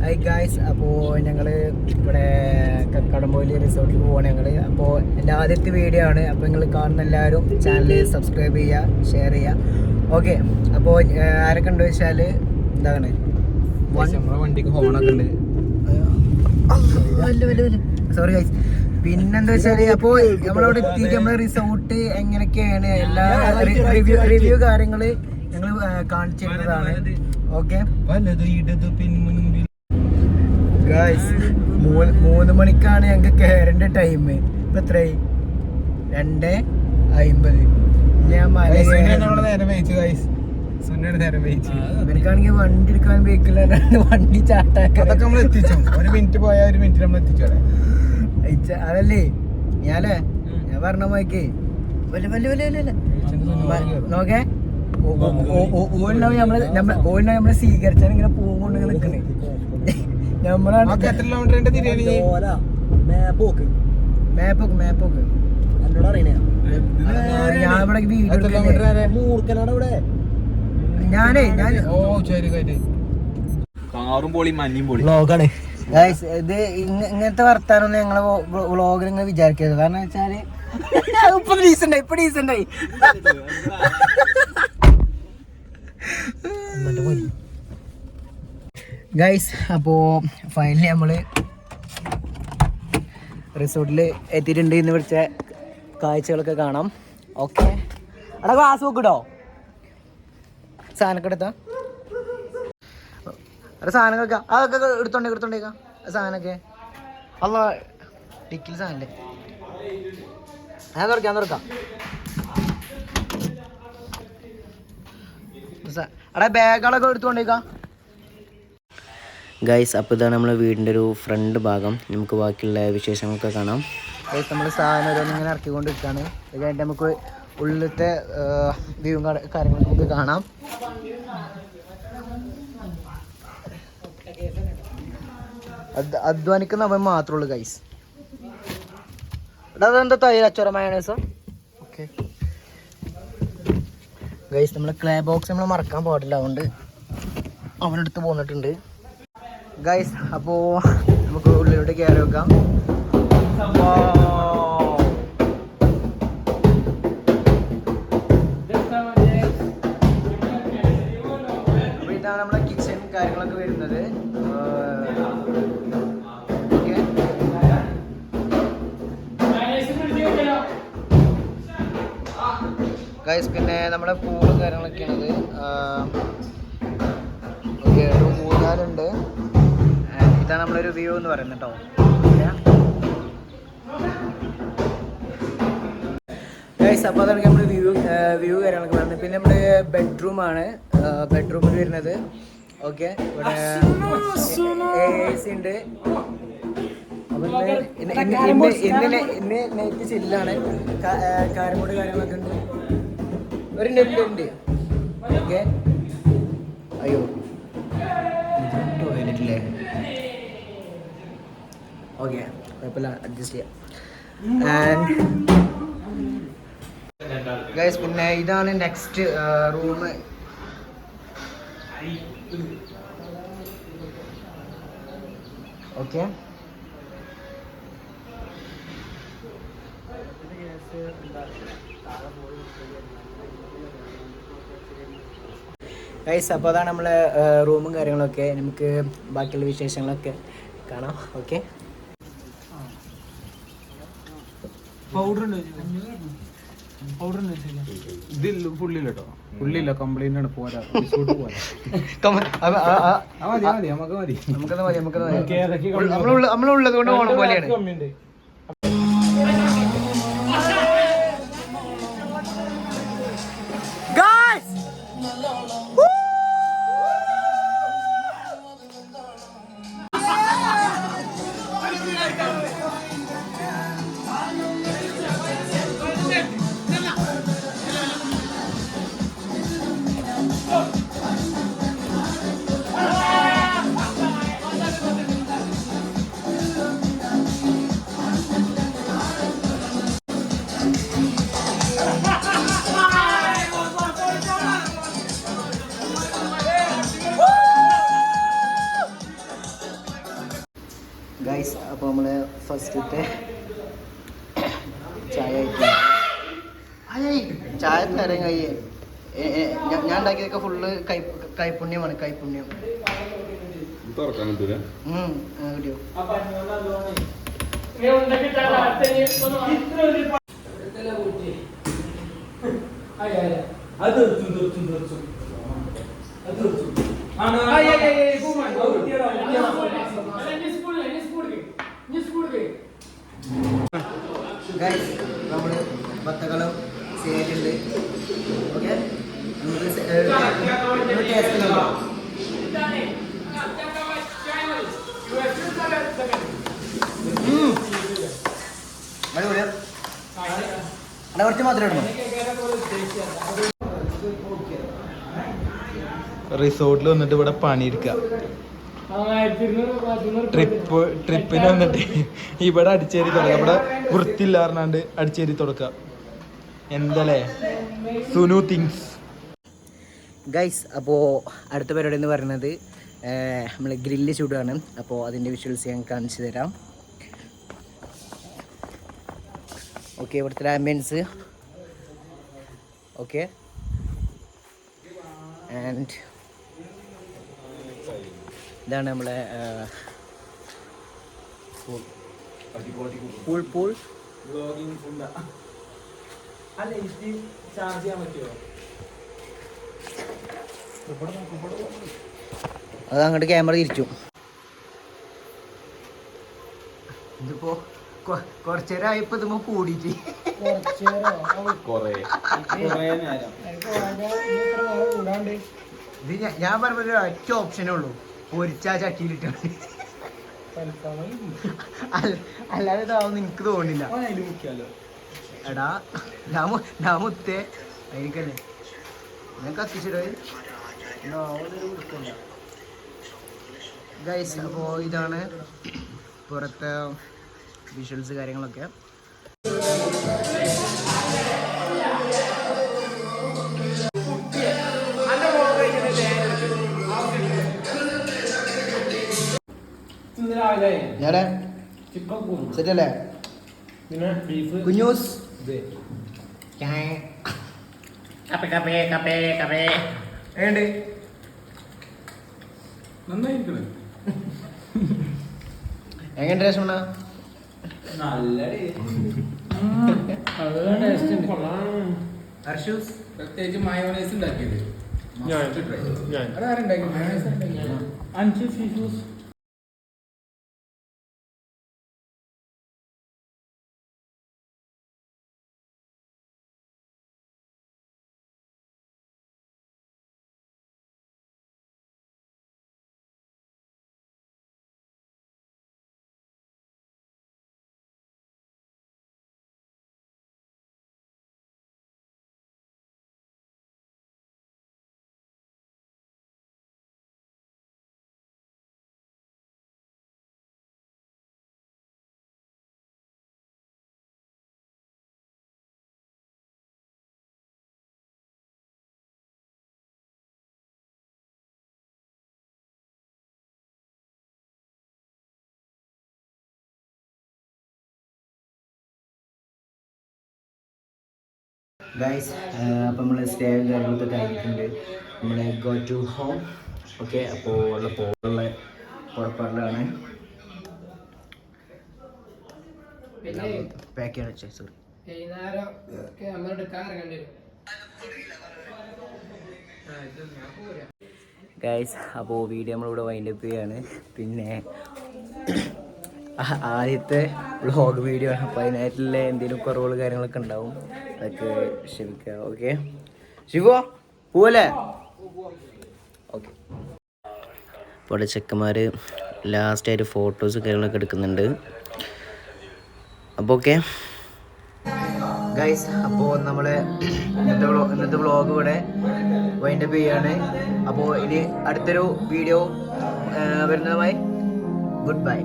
Hi guys, അപ്പോൾ ഞങ്ങൾ ഇവിടെ കക്കാടംപൊയിൽ റിസോർട്ടിൽ പോവാണ് ഞങ്ങൾ. അപ്പോൾ എൻ്റെ ആദ്യത്തെ വീഡിയോ ആണ്. അപ്പോൾ നിങ്ങൾ കാണുന്ന എല്ലാവരും ചാനൽ സബ്സ്ക്രൈബ് ചെയ്യുക, ഷെയർ ചെയ്യുക. ഓക്കെ, അപ്പോൾ ആരൊക്കെ ഉണ്ട് വെച്ചാൽ എന്താണ് നമ്മുടെ വണ്ടിക്ക് ഹോണൊക്കെ ഉണ്ട്. Sorry guys. പിന്നെന്താ വെച്ചാല് അപ്പോൾ നമ്മളവിടെ എത്തിയിട്ട് നമ്മളെ റിസോർട്ട് എങ്ങനെയൊക്കെയാണ് എല്ലാ റിവ്യൂ കാര്യങ്ങള് ഞങ്ങൾ കാണിച്ചു തരുന്നതാണ്. ഓക്കെ ഗായ്സ്, 3 മണിക്കാണ് ഞങ്ങൾക്ക് കയറേണ്ട ടൈം. ഇപ്പൊ എത്രയായി? 2:50. എനിക്കാണെങ്കിൽ വണ്ടി എടുക്കാൻ വെഹിക്കില്ല, വണ്ടി ചാട്ടാക്കാൻ നമ്മൾ എത്തിച്ചു. 1 മിനിറ്റ് പോയാൽ 1 മിനിറ്റ് നമ്മൾ എത്തിച്ചു. അതല്ലേ ഞാൻ പറഞ്ഞ മായിക്കേ നോക്കേ നമ്മളെ സ്വീകരിച്ചാൽ ഇങ്ങനെ പോകുകൊണ്ട് നിൽക്കണേ. മാപ്പോക്ക് ഞാൻ ഇവിടെ വീഡിയോ ഞാനേ കാറും പൊളി മഞ്ഞും പൊളി വ്ളോഗാണ് ഗൈസ്. ഇത് ഇങ്ങനത്തെ വർത്താനൊന്നും ഞങ്ങളെ വ്ളോഗിൽ ഇങ്ങനെ വിചാരിക്കരുത്. കാരണം വെച്ചാല് ഇപ്പൊ ഡീസൻ്റായി ഗൈസ്. അപ്പോൾ ഫൈനലി നമ്മള് റിസോർട്ടിൽ എത്തിയിട്ടുണ്ട്. ഇന്ന് വിളിച്ച കാഴ്ചകളൊക്കെ കാണാം. ഓക്കെ, അവിടെ ഗ്ലാസ് നോക്കിട്ടോ. സാധനമൊക്കെ എടുത്താ അവിടെ സാധനങ്ങളൊക്കെ അതൊക്കെ എടുത്തോണ്ടേക്കാം. സാധനമൊക്കെ അല്ല ടിക്കിൽ സാധനല്ലേ, ഞാൻ തുറക്കാം. അവിടെ ബാഗുകളൊക്കെ എടുത്തോണ്ടേക്കാം ഗൈസ്. അപ്പോൾ ഇതാണ് നമ്മളെ വീടിൻ്റെ ഒരു ഫ്രണ്ട് ഭാഗം. നമുക്ക് ബാക്കിയുള്ള വിശേഷങ്ങളൊക്കെ കാണാം. ഗൈസ്, നമ്മൾ സാധനം ഓരോന്നിങ്ങനെ ഇറക്കിക്കൊണ്ടിരിക്കുകയാണ്. ഇത് കഴിഞ്ഞിട്ട് നമുക്ക് ഉള്ളിലത്തെ വ്യൂവും കാര്യങ്ങളൊക്കെ നമുക്ക് കാണാം. അധ്വാനിക്കുന്ന അവൻ മാത്രമേ ഉള്ളൂ ഗൈസ്. അതെന്താ തൈര് അച്ചോറമായോണേസോ? ഓക്കെ ഗൈസ്, നമ്മളെ ക്ലേ ബോക്സ് നമ്മൾ മറക്കാൻ പാടില്ല, അതുകൊണ്ട് അവനെടുത്ത് പോന്നിട്ടുണ്ട് ഗൈസ്. അപ്പോൾ നമുക്ക് ഉള്ളിലോട്ട് കയറി വെക്കാം. അപ്പോൾ ഇതാണ് നമ്മളെ കിച്ചൺ കാര്യങ്ങളൊക്കെ വരുന്നത്. ഗൈസ്, പിന്നെ നമ്മുടെ പൂളും കാര്യങ്ങളൊക്കെയാണത്. ഓക്കെ, ഒരു മൂന്നാലുണ്ട്. ഇതാണ് നമ്മളൊരു വ്യൂ എന്ന് പറയുന്നത് കേട്ടോ. ഗൈസ്, അപ്പോൾ അതാണ് നമ്മൾ വ്യൂ കാര്യങ്ങളൊക്കെ പറയുന്നത്. പിന്നെ നമ്മുടെ ബെഡ്റൂമാണ്. ബെഡ്റൂമിൽ വരുന്നത്. ഓക്കെ, ഇവിടെ AC ഉണ്ട്. ഇന്ന് നൈറ്റ് ചില്ലാണ്. കാരംബോർഡ് കാര്യങ്ങളൊക്കെ ഉണ്ട്. ഒരു നെല്ലുണ്ട്. ഓക്കെ, അയ്യോ ടോയ്ലറ്റില്ലേ? ഓക്കെ, കുഴപ്പമില്ല, അഡ്ജസ്റ്റ് ചെയ്യാം. ആൻഡ് ഗൈസ്, പിന്നെ ഇതാണ് നെക്സ്റ്റ് റൂം. ഓക്കെ, ഗൈസ്, അപ്പോൾ അതാണ് നമ്മളെ റൂമും കാര്യങ്ങളൊക്കെ. നമുക്ക് ബാക്കിയുള്ള വിശേഷങ്ങളൊക്കെ കാണാം. ഓക്കെ, ഇതില്ല, ഫുള്ളില്ലോ ഫുള്ളില്ല, കംപ്ലൈന്റ് ആണ്. പോരാ, നമ്മളുള്ളത് കൊണ്ട് പോകണം പോലെയാണ്. ഗൈസ് അപ്പോൾ നമ്മൾ ഫസ്റ്റത്തെ ചായ ചായ തരാൻ കഴിയേ ഞാൻ ഉണ്ടാക്കിയതൊക്കെ ഫുള്ള് കൈപ്പുണ്യമാണ് കൈപ്പുണ്യം കിട്ടിയോ ഗൈസ് നമ്മൾ ബത്തകളും ശരിയായിട്ടുണ്ട് ഓക്കെ നമുക്ക് ടേസ്റ്റ് നോക്കാം അടിപൊളിയാ അവിടെ കുറച്ച് മാത്രമേ ഇടണോ റിസോർട്ടിൽ വന്നിട്ട് ഇവിടെ പണിയെടുക്കുക ട്രിപ്പിന് വന്നിട്ട് ഇവിടെ അടിച്ചേരി തുടക്കുക ഇവിടെ വൃത്തിയില്ല പറഞ്ഞാണ്ട് അടിച്ചേരി തുടക്കുക എന്തല്ലേ സുനു തിങ്സ്. ഗൈസ് അപ്പോൾ അടുത്ത പരിപാടി എന്ന് പറയുന്നത് നമ്മൾ ഗ്രില്ല് ചൂടാണ്. അപ്പോൾ അതിൻ്റെ വിഷ്വൽസ് ഞാൻ കാണിച്ചു തരാം. ഓക്കെ, ഇവിടുത്തെ ആംബിയൻസ് ഓക്കെ. ആൻഡ് ഇതാണ് നമ്മളെ പൂൾ അത് അങ്ങോട്ട് ക്യാമറ തിരിച്ചു. ഇതിപ്പോ കുറച്ചു നേരം ആയപ്പോ ഇതുമ്പോ കൂടിയിട്ട് ഇത് ഞാൻ പറഞ്ഞ ഒറ്റ ഓപ്ഷനേ ഉള്ളൂ, പൊരിച്ചാ ചട്ടിയിലിട്ടാണ്. അല്ലാതെ ഇതാവുന്ന എനിക്ക് തോന്നില്ല. എടാ ഞാൻ മുത്തേ എനിക്കല്ലേ ഞാൻ കത്തിച്ചിടേ ഗൈസ്. അപ്പോൾ ഇതാണ് പുറത്തെ വിഷ്വൽസ് കാര്യങ്ങളൊക്കെ. ഞാനേ സെറ്റല്ലേ കുഞ്ഞൂസ് ഏണ്ട് എങ്ങനെ രസമാണ്? പ്രത്യേകിച്ച് മയോണൈസ് ഉണ്ടാക്കിയത് ഗൈസ്. അപ്പോൾ നമ്മൾ സ്റ്റേ കാര്യങ്ങളൊക്കെ കഴിഞ്ഞിട്ടുണ്ട്. നമ്മൾ ഗോ ടു ഹോം ഓക്കെ. അപ്പോൾ ഉള്ള പോകുള്ള പുറപ്പാടിലാണ്. പാക്ക് ചെയ്യാൻ വെച്ചേ സോറി. ഗൈസ് അപ്പോൾ വീഡിയോ നമ്മളിവിടെ വൈൻഡപ്പ് ചെയ്യാണ്. പിന്നെ ആദ്യത്തെ വ്ളോഗ് വീഡിയോ ആണ്, അപ്പോൾ അതിനായിട്ടുള്ള എന്തെങ്കിലും കുറവുകൾ കാര്യങ്ങളൊക്കെ ഉണ്ടാവും, അതൊക്കെ ക്ഷമിക്കുക ഓക്കെ. ശിവോ പോവല്ലേ? ഓക്കെ. അപ്പോൾ ഇവിടെ ചെക്കന്മാർ ലാസ്റ്റായിട്ട് ഫോട്ടോസ് കാര്യങ്ങളൊക്കെ എടുക്കുന്നുണ്ട്. അപ്പോൾ ഓക്കെ ഗൈസ്. അപ്പോൾ നമ്മൾ ഇന്നത്തെ വ്ളോഗ് ഇവിടെ വൈൻഡപ്പ് ചെയ്യാണ്. അപ്പോൾ ഇനി അടുത്തൊരു വീഡിയോ വരുന്നതുമായി ഗുഡ് ബൈ.